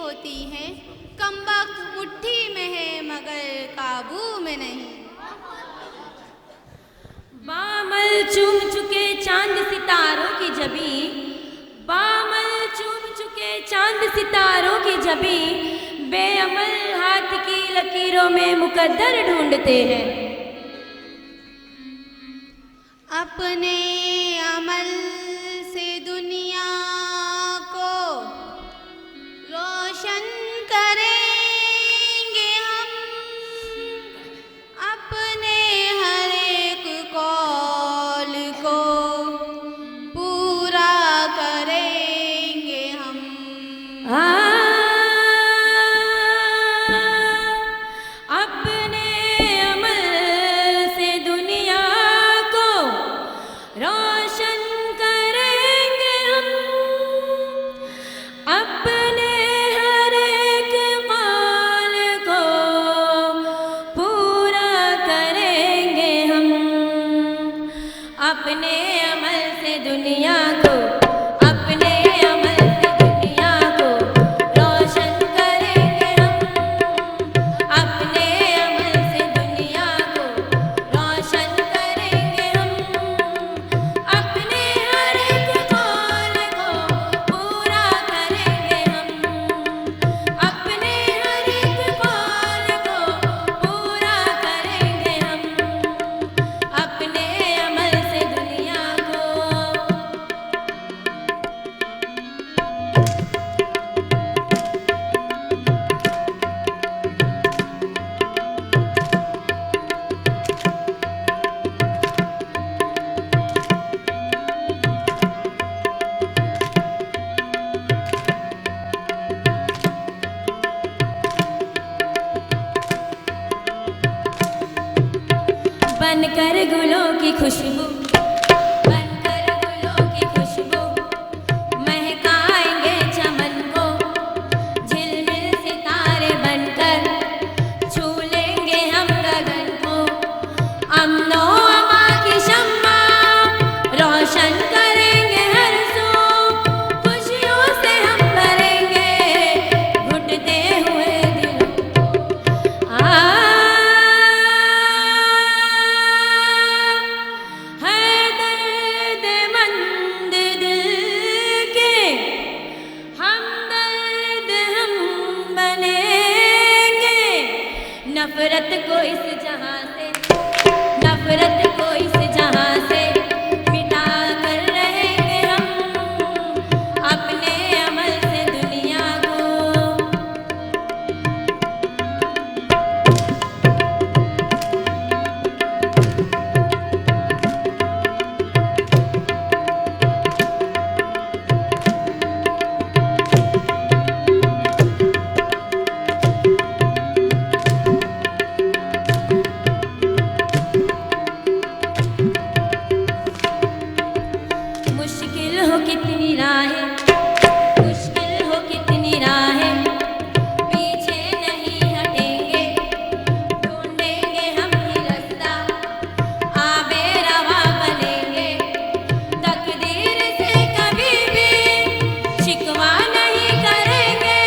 होती हैं, कमबख्त मुट्ठी में है मगर काबू में नहीं। बामल चूम चुके चांद सितारों की जबी, बामल चूम चुके चांद सितारों की जबी, बेअमल हाथ की लकीरों में मुकद्दर ढूंढते हैं। अपने अमल से दुनिया को रोशन करेंगे हम, अपने हर एक कौल को पूरा करेंगे हम। अपने अमल से दुनिया को रोशन करेंगे हम, अपने हर एक कौल को पूरा करेंगे हम। अपने अमल से दुनिया को, अपने अमल से दुनिया को रोशन करेंगे हम, अपने अमल से दुनिया को रोशन करेंगे हम, अपने हर एक कौल को पूरा करेंगे हम, अपने हर एक कौल को पूरा करेंगे हम, अपने अमल से दुनिया को। बनकर गुलों की खुशबू, बनकर गुलों की खुशबू, महकाएंगे चमन को, झिलमिल सितारे बनकर छू लेंगे हम गगन को, अमनो अमा की शम्मा रोशन करेंगे हर सू, खुशियों से हम भरेंगे घुटते हुए दिलों को। है दर्दमंद दिल के हमदर्द हम बनेंगे, नफरत को इस जहां से, नफरत को इस जहां से मिटा कर रहेंगे हम, अपने अमल से दुनिया को। मुश्किल हो कितनी राहें, मुश्किल हो कितनी राहें, पीछे नहीं हटेंगे, ढूंढेंगे हम ही रास्ता, आबे रवा बनेंगे, तकदीर से कभी भी शिकवा नहीं करेंगे,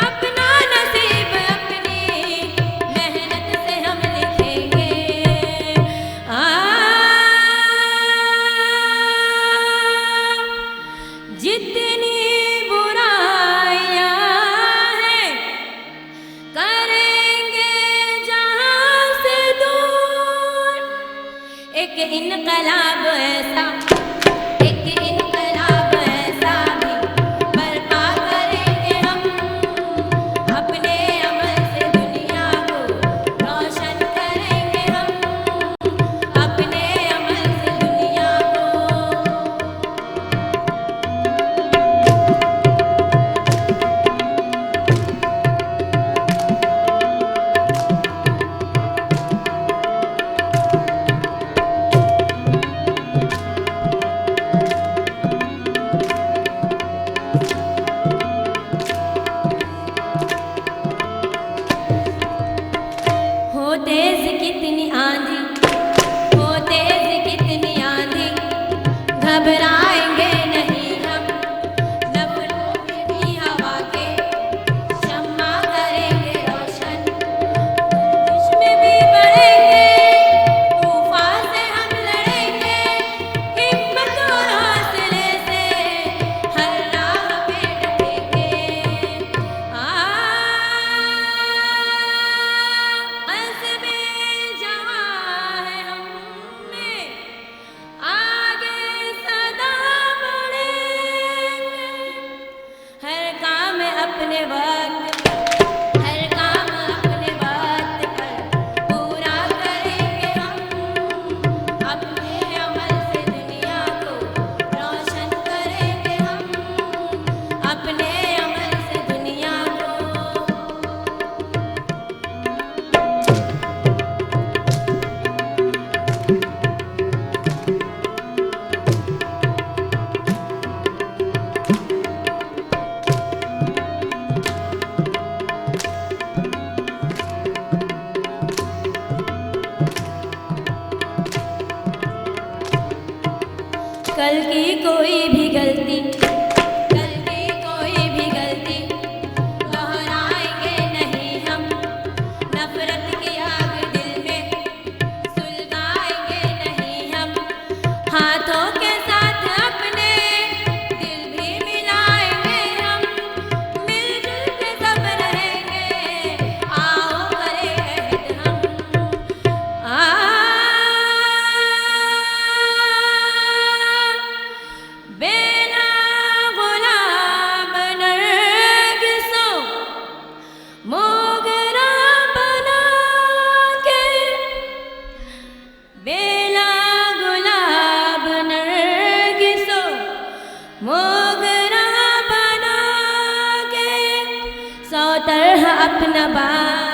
अपना नसीब अपनी मेहनत से हम लिखेंगे। जितनी बुराइयां हैं करेंगे जहां से दूर, एक इनकलाब ऐसा, एक इनकलाब ऐसा भी बर्पा करेंगे हम, अपने अमल से दुनिया को रोशन करेंगे हम, अपने अमल से दुनिया को। अपना बा